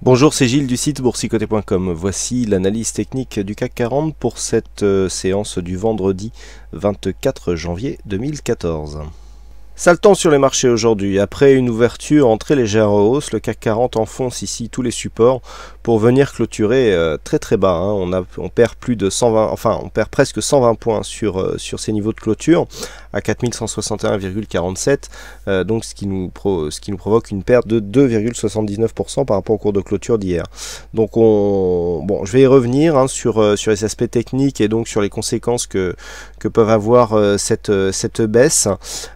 Bonjour, c'est Gilles du site boursicoté.com. Voici l'analyse technique du CAC 40 pour cette séance du vendredi 24 janvier 2014. Sale temps sur les marchés aujourd'hui. Après une ouverture en très légère hausse, le CAC 40 enfonce ici tous les supports pour venir clôturer très bas. On perd plus de 120, enfin on perd presque 120 points sur ces niveaux de clôture à 4161,47, donc ce qui nous provoque une perte de 2,79% par rapport au cours de clôture d'hier. Donc je vais y revenir sur les aspects techniques et donc sur les conséquences que peuvent avoir cette baisse,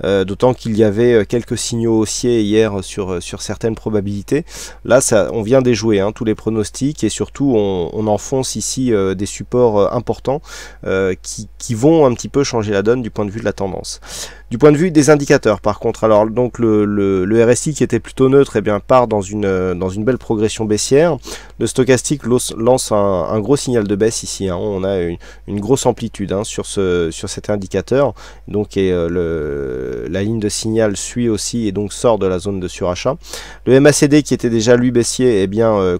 d'autant qu'il y avait quelques signaux haussiers hier sur certaines probabilités. Là on vient déjouer tous les pronostics et surtout on enfonce ici des supports importants qui vont un petit peu changer la donne du point de vue de la tendance. Du point de vue des indicateurs par contre, alors donc le RSI qui était plutôt neutre part dans une belle progression baissière. Le stochastique lance un gros signal de baisse ici, on a une grosse amplitude sur cet indicateur, donc la ligne de signal suit aussi et donc sort de la zone de surachat. Le MACD qui était déjà lui baissier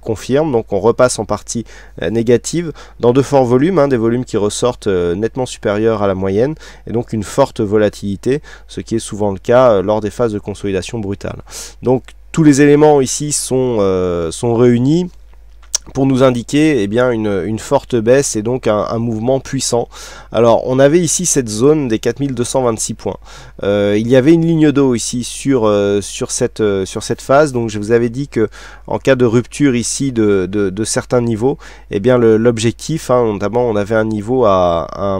confirme, donc on repasse en partie négative dans de forts volumes, des volumes qui ressortent nettement supérieurs à la moyenne et donc une forte volatilité, ce qui est souvent le cas lors des phases de consolidation brutale. Donc tous les éléments ici sont réunis pour nous indiquer une forte baisse et donc un mouvement puissant. Alors on avait ici cette zone des 4226 points. Il y avait une ligne d'eau ici sur cette phase, donc je vous avais dit que en cas de rupture ici de certains niveaux, l'objectif, notamment on avait un niveau un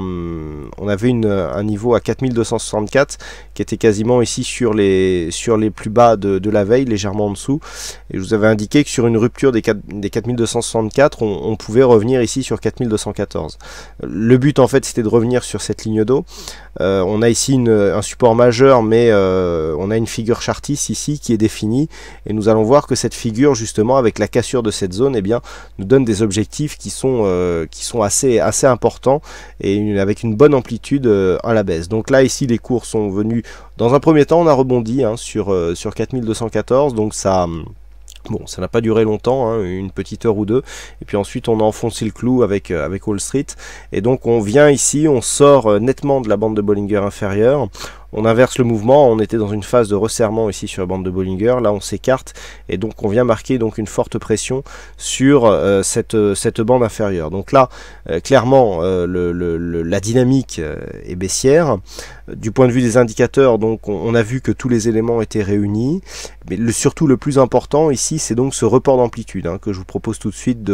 niveau à 4264 qui était quasiment ici sur les plus bas de la veille, légèrement en dessous, et je vous avais indiqué que sur une rupture des 4264 on pouvait revenir ici sur 4214. Le but en fait c'était de revenir sur cette ligne d'eau. On a ici un support majeur, mais on a une figure chartiste ici qui est définie et nous allons voir que cette figure justement avec la cassure de cette zone nous donne des objectifs qui sont assez importants et avec une bonne amplitude à la baisse. Donc là ici les cours sont venus, dans un premier temps on a rebondi sur 4214, donc ça n'a pas duré longtemps, une petite heure ou deux, et puis ensuite on a enfoncé le clou avec Wall Street, et donc on vient ici, on sort nettement de la bande de Bollinger inférieure, on inverse le mouvement, on était dans une phase de resserrement ici sur la bande de Bollinger, là on s'écarte, et donc on vient marquer donc une forte pression sur cette bande inférieure. Donc là, clairement, la dynamique est baissière. Du point de vue des indicateurs, donc on a vu que tous les éléments étaient réunis, mais surtout le plus important ici, c'est donc ce report d'amplitude que je vous propose tout de suite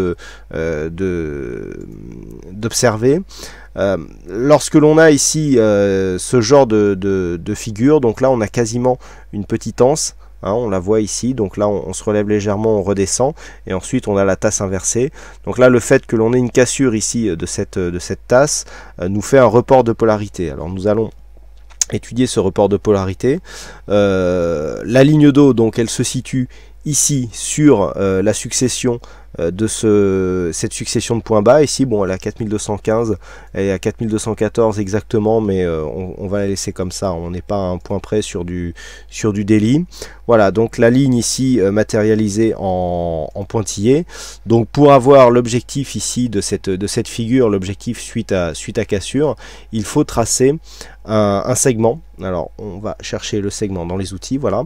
d'observer. Lorsque l'on a ici ce genre de figure, donc là on a quasiment une petite anse, on la voit ici, donc là on se relève légèrement, on redescend, et ensuite on a la tasse inversée. Donc là le fait que l'on ait une cassure ici de cette tasse nous fait un report de polarité. Alors nous allons étudier ce report de polarité. La ligne d'eau, donc elle se situe ici sur la succession de cette succession de points bas. Ici, elle est à 4215, elle est à 4214 exactement, mais on va la laisser comme ça, on n'est pas à un point près sur du daily. Voilà, donc la ligne ici matérialisée en pointillé. Donc pour avoir l'objectif ici de cette figure, l'objectif suite à cassure, il faut tracer un segment. Alors on va chercher le segment dans les outils, voilà.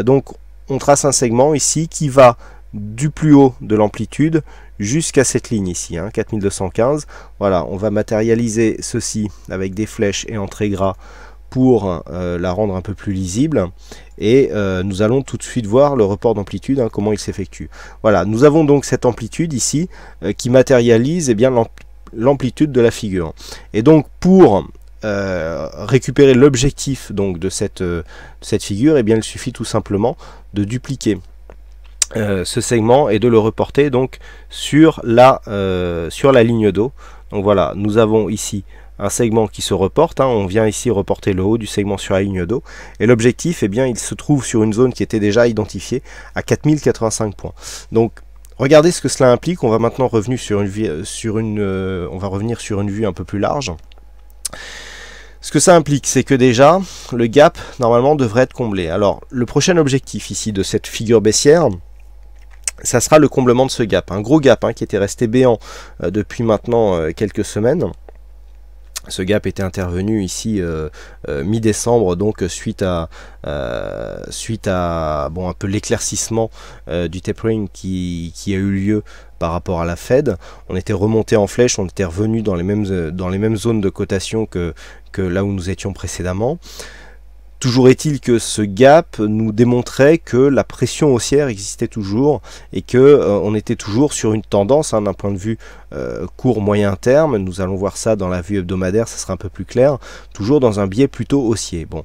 Donc on trace un segment ici qui va du plus haut de l'amplitude jusqu'à cette ligne ici, 4215. Voilà, on va matérialiser ceci avec des flèches et en très gras pour la rendre un peu plus lisible, et nous allons tout de suite voir le report d'amplitude, comment il s'effectue. Voilà, nous avons donc cette amplitude ici qui matérialise l'amplitude de la figure, et donc pour récupérer l'objectif donc de cette figure, il suffit tout simplement de dupliquer ce segment et de le reporter donc sur la ligne d'eau. Donc voilà, nous avons ici un segment qui se reporte, on vient ici reporter le haut du segment sur la ligne d'eau, et l'objectif il se trouve sur une zone qui était déjà identifiée à 4085 points. Donc regardez ce que cela implique. On va maintenant revenir sur une vue un peu plus large. Ce que ça implique, c'est que déjà, le gap, normalement, devrait être comblé. Alors, le prochain objectif ici de cette figure baissière, ça sera le comblement de ce gap, un gros gap qui était resté béant depuis maintenant quelques semaines. Ce gap était intervenu ici mi-décembre, donc suite à bon, un peu l'éclaircissement du tapering qui a eu lieu par rapport à la Fed. On était remonté en flèche, on était revenu dans les mêmes zones de cotation que là où nous étions précédemment. Toujours est-il que ce gap nous démontrait que la pression haussière existait toujours et que on était toujours sur une tendance d'un point de vue court moyen terme. Nous allons voir ça dans la vue hebdomadaire, ça sera un peu plus clair. Toujours dans un biais plutôt haussier. Bon,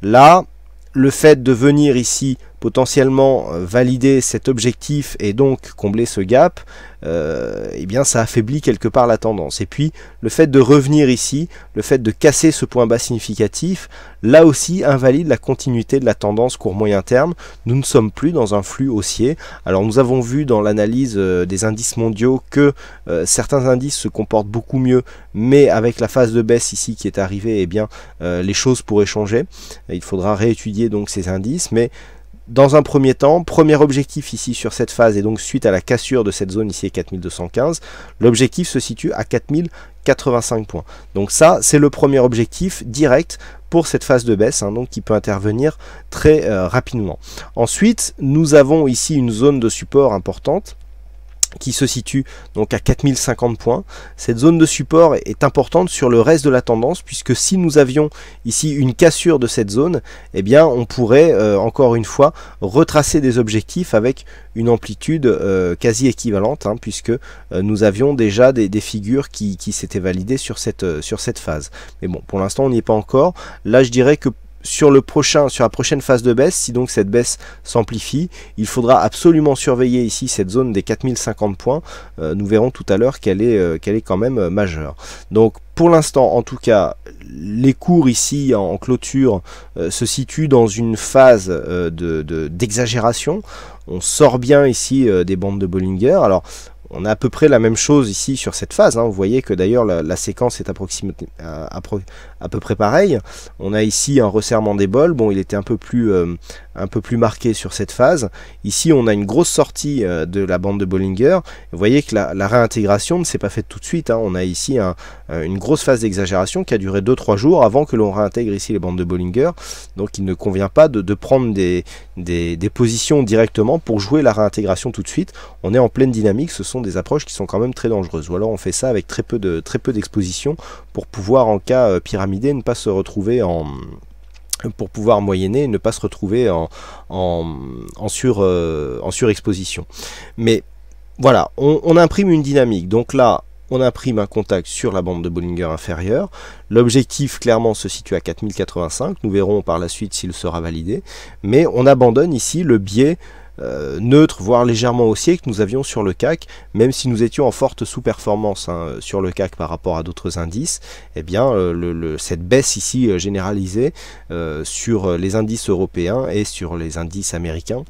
là, le fait de venir ici potentiellement valider cet objectif et donc combler ce gap, eh bien ça affaiblit quelque part la tendance. Et puis le fait de revenir ici, le fait de casser ce point bas significatif, là aussi invalide la continuité de la tendance court moyen terme. Nous ne sommes plus dans un flux haussier. Alors nous avons vu dans l'analyse des indices mondiaux que certains indices se comportent beaucoup mieux, mais avec la phase de baisse ici qui est arrivée, eh bien les choses pourraient changer. Il faudra réétudier donc ces indices, mais dans un premier temps, premier objectif ici sur cette phase, et donc suite à la cassure de cette zone ici à 4215, l'objectif se situe à 4085 points. Donc ça, c'est le premier objectif direct pour cette phase de baisse, donc qui peut intervenir très rapidement. Ensuite, nous avons ici une zone de support importante qui se situe donc à 4050 points. Cette zone de support est importante sur le reste de la tendance, puisque si nous avions ici une cassure de cette zone, eh bien on pourrait encore une fois retracer des objectifs avec une amplitude quasi équivalente, puisque nous avions déjà des figures qui s'étaient validées sur cette phase. Mais bon, pour l'instant on n'y est pas encore. Là je dirais que sur la prochaine phase de baisse, si donc cette baisse s'amplifie, il faudra absolument surveiller ici cette zone des 4050 points. Nous verrons tout à l'heure qu'elle est quand même majeure. Donc pour l'instant, en tout cas, les cours ici en clôture se situent dans une phase d'exagération. On sort bien ici des bandes de Bollinger. Alors on a à peu près la même chose ici sur cette phase. Vous voyez que d'ailleurs la séquence est à peu près pareille. On a ici un resserrement des bols. Bon, il était un peu plus marqué sur cette phase. Ici, on a une grosse sortie de la bande de Bollinger. Vous voyez que la réintégration ne s'est pas faite tout de suite. On a ici une grosse phase d'exagération qui a duré 2-3 jours avant que l'on réintègre ici les bandes de Bollinger. Donc, il ne convient pas de prendre des positions directement pour jouer la réintégration tout de suite. On est en pleine dynamique. Ce sont des approches qui sont quand même très dangereuses. Ou alors, on fait ça avec très peu d'exposition pour pouvoir, en cas pyramidé, ne pas se retrouver pour pouvoir moyenner et ne pas se retrouver en surexposition. Mais voilà, on imprime une dynamique. Donc là, on imprime un contact sur la bande de Bollinger inférieure. L'objectif, clairement, se situe à 4085. Nous verrons par la suite s'il sera validé. Mais on abandonne ici le biais neutre, voire légèrement haussier que nous avions sur le CAC, même si nous étions en forte sous-performance sur le CAC par rapport à d'autres indices. Eh bien, cette baisse ici généralisée sur les indices européens et sur les indices américains.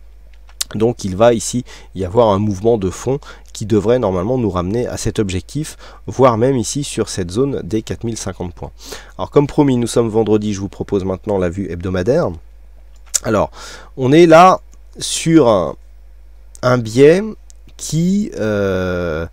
Donc il va ici y avoir un mouvement de fond qui devrait normalement nous ramener à cet objectif, voire même ici sur cette zone des 4050 points. Alors comme promis, nous sommes vendredi, je vous propose maintenant la vue hebdomadaire. Alors, on est là sur un biais qui est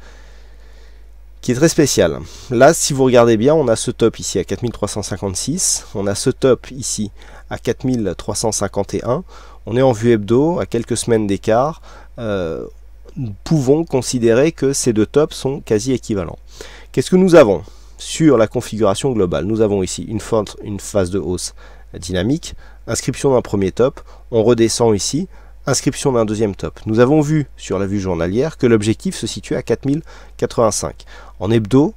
très spécial. Là, si vous regardez bien, on a ce top ici à 4356, on a ce top ici à 4351, on est en vue hebdo, à quelques semaines d'écart. Nous pouvons considérer que ces deux tops sont quasi équivalents. Qu'est-ce que nous avons sur la configuration globale? Nous avons ici une phase de hausse dynamique, inscription d'un premier top, on redescend ici, inscription d'un deuxième top. Nous avons vu sur la vue journalière que l'objectif se situe à 4085. En hebdo,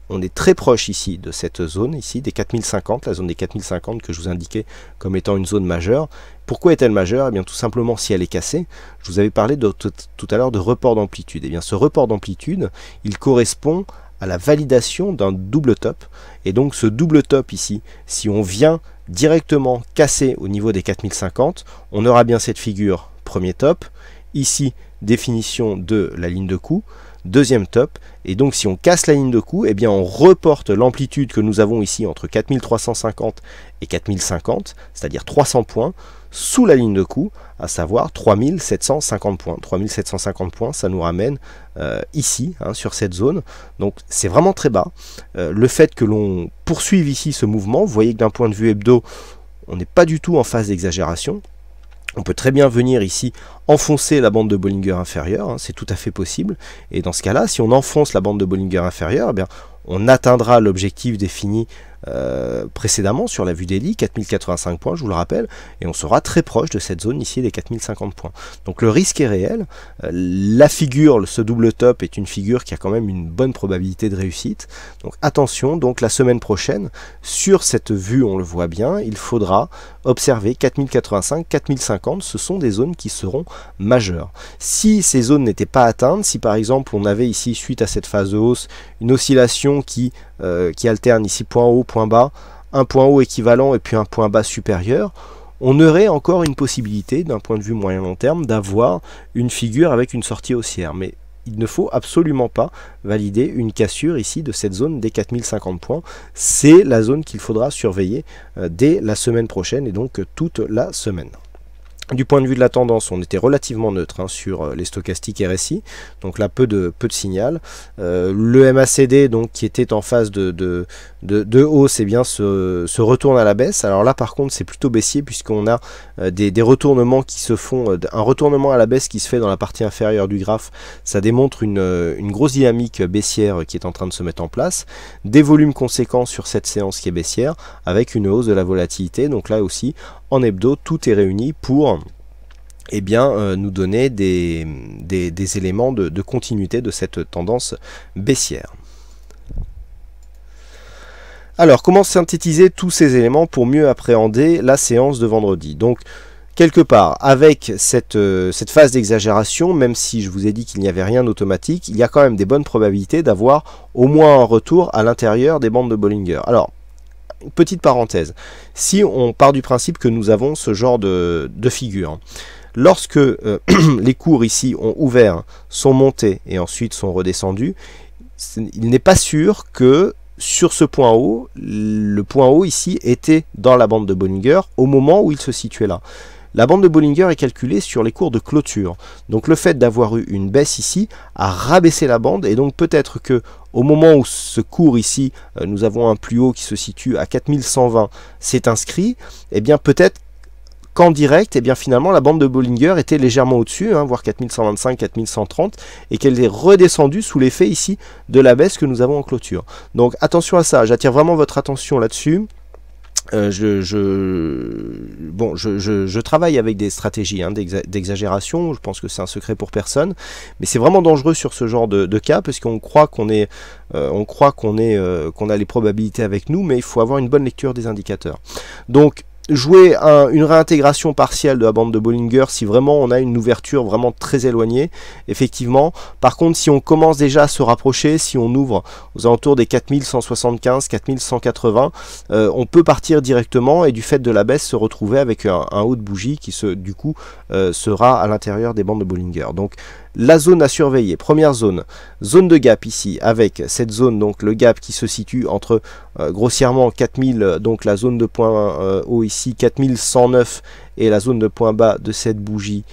on est très proche ici de cette zone, ici des 4050, la zone des 4050 que je vous indiquais comme étant une zone majeure. Pourquoi est-elle majeure? Eh bien tout simplement si elle est cassée. Je vous avais parlé tout à l'heure de report d'amplitude. Eh bien ce report d'amplitude, il correspond à la validation d'un double top. Et donc ce double top ici, si on vient directement casser au niveau des 4050, on aura bien cette figure premier top, ici définition de la ligne de coup. deuxième top, et donc si on casse la ligne de coup, eh bien on reporte l'amplitude que nous avons ici entre 4350 et 4050, c'est-à-dire 300 points, sous la ligne de coup, à savoir 3750 points. 3750 points, ça nous ramène ici, hein, sur cette zone. Donc c'est vraiment très bas. Le fait que l'on poursuive ici ce mouvement, vous voyez que d'un point de vue hebdo, on n'est pas du tout en phase d'exagération. On peut très bien venir ici enfoncer la bande de Bollinger inférieure, hein, c'est tout à fait possible. Et dans ce cas-là, si on enfonce la bande de Bollinger inférieure, eh bien, on atteindra l'objectif défini précédemment sur la vue daily, 4085 points, je vous le rappelle, et on sera très proche de cette zone ici des 4050 points. Donc le risque est réel. La figure, ce double top, est une figure qui a quand même une bonne probabilité de réussite. Donc attention, donc la semaine prochaine, sur cette vue, on le voit bien, il faudra observer 4085, 4050, ce sont des zones qui seront majeures. Si ces zones n'étaient pas atteintes, si par exemple on avait ici, suite à cette phase de hausse, une oscillation qui alterne ici point haut, point bas, un point haut équivalent et puis un point bas supérieur, on aurait encore une possibilité, d'un point de vue moyen-long terme, d'avoir une figure avec une sortie haussière. Mais il ne faut absolument pas valider une cassure ici de cette zone des 4050 points. C'est la zone qu'il faudra surveiller dès la semaine prochaine et donc toute la semaine. Du point de vue de la tendance, on était relativement neutre, hein, sur les stochastiques RSI, donc là peu de signal. Le MACD, donc, qui était en phase de hausse, eh bien, se retourne à la baisse. Alors là par contre c'est plutôt baissier puisqu'on a des retournements qui se font, un retournement à la baisse qui se fait dans la partie inférieure du graphe. Ça démontre une grosse dynamique baissière qui est en train de se mettre en place, des volumes conséquents sur cette séance qui est baissière, avec une hausse de la volatilité. Donc là aussi, en hebdo, tout est réuni pour nous donner des éléments de continuité de cette tendance baissière. Alors, comment synthétiser tous ces éléments pour mieux appréhender la séance de vendredi? Donc, quelque part, avec cette phase d'exagération, même si je vous ai dit qu'il n'y avait rien d'automatique, il y a quand même des bonnes probabilités d'avoir au moins un retour à l'intérieur des bandes de Bollinger. Alors, petite parenthèse, si on part du principe que nous avons ce genre de figure, lorsque les cours ici ont ouvert, sont montés et ensuite sont redescendus, il n'est pas sûr que sur ce point haut, le point haut ici était dans la bande de Bollinger au moment où il se situait là. La bande de Bollinger est calculée sur les cours de clôture. Donc le fait d'avoir eu une baisse ici a rabaissé la bande, et donc peut-être que au moment où ce cours ici, nous avons un plus haut qui se situe à 4120, s'est inscrit, et bien peut-être qu'en direct, et bien finalement la bande de Bollinger était légèrement au-dessus, hein, voire 4125, 4130, et qu'elle est redescendue sous l'effet ici de la baisse que nous avons en clôture. Donc attention à ça, j'attire vraiment votre attention là-dessus. Je travaille avec des stratégies, hein, d'exagération. Je pense que c'est un secret pour personne, mais c'est vraiment dangereux sur ce genre de cas, parce qu'on croit qu'on a les probabilités avec nous, mais il faut avoir une bonne lecture des indicateurs. Donc jouer une réintégration partielle de la bande de Bollinger si vraiment on a une ouverture vraiment très éloignée, effectivement. Par contre, si on commence déjà à se rapprocher, si on ouvre aux alentours des 4175, 4180, on peut partir directement et du fait de la baisse se retrouver avec un haut de bougie qui du coup sera à l'intérieur des bandes de Bollinger. Donc la zone à surveiller, première zone de gap ici, avec cette zone, donc le gap qui se situe entre grossièrement 4000, donc la zone de point haut ici 4109, et la zone de point bas de cette bougie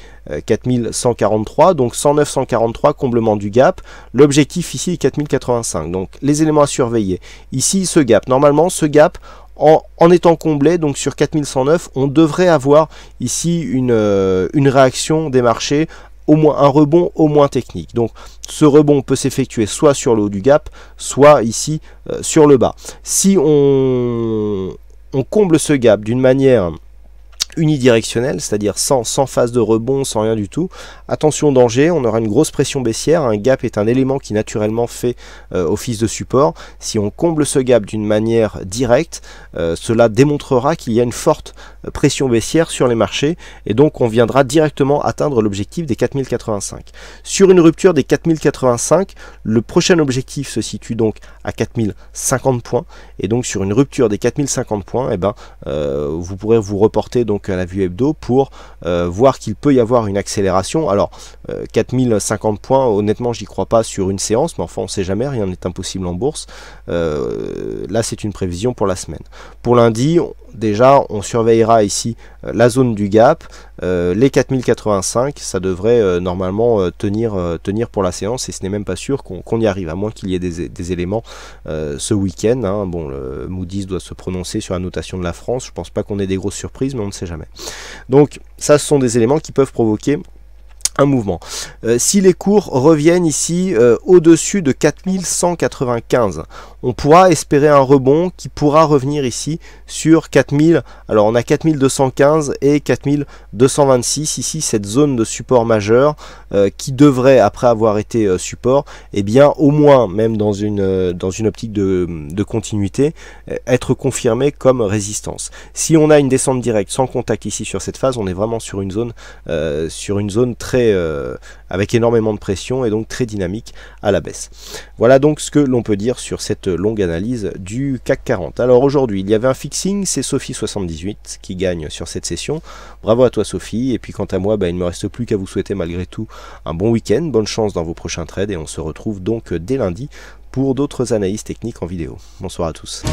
4143, donc 109-143, comblement du gap. L'objectif ici est 4085, donc les éléments à surveiller. Ici ce gap, normalement ce gap, en étant comblé, donc sur 4109, on devrait avoir ici une réaction des marchés, au moins un rebond au moins technique. Donc ce rebond peut s'effectuer soit sur le haut du gap, soit ici sur le bas. Si on comble ce gap d'une manière unidirectionnelle, c'est-à-dire sans phase de rebond, sans rien du tout, attention danger, on aura une grosse pression baissière. Un gap est un élément qui naturellement fait office de support. Si on comble ce gap d'une manière directe, cela démontrera qu'il y a une forte pression baissière sur les marchés, et donc on viendra directement atteindre l'objectif des 4085. Sur une rupture des 4085, le prochain objectif se situe donc à 4050 points, et donc sur une rupture des 4050 points, vous pourrez vous reporter donc donc à la vue hebdo pour voir qu'il peut y avoir une accélération. Alors 4050 points, honnêtement j'y crois pas sur une séance, mais enfin on sait jamais, rien n'est impossible en bourse. Là c'est une prévision pour la semaine. Pour lundi, déjà on surveillera ici la zone du gap, les 4085, ça devrait normalement tenir pour la séance, et ce n'est même pas sûr qu'on y arrive, à moins qu'il y ait des éléments ce week-end, hein. Bon, le Moody's doit se prononcer sur la notation de la France, je pense pas qu'on ait des grosses surprises, mais on ne sait jamais. Donc ça, ce sont des éléments qui peuvent provoquer un mouvement. Si les cours reviennent ici au-dessus de 4195, on pourra espérer un rebond qui pourra revenir ici sur 4000. Alors on a 4215 et 4226 ici, cette zone de support majeur qui devrait, après avoir été support, eh bien au moins, même dans une optique de continuité, être confirmé comme résistance. Si on a une descente directe sans contact ici sur cette phase, on est vraiment sur une zone très avec énormément de pression et donc très dynamique à la baisse. Voilà donc ce que l'on peut dire sur cette longue analyse du CAC 40. Alors aujourd'hui, il y avait un fixing, c'est Sophie78 qui gagne sur cette session. Bravo à toi Sophie, et puis quant à moi, il ne me reste plus qu'à vous souhaiter malgré tout un bon week-end, bonne chance dans vos prochains trades, et on se retrouve donc dès lundi pour d'autres analyses techniques en vidéo. Bonsoir à tous.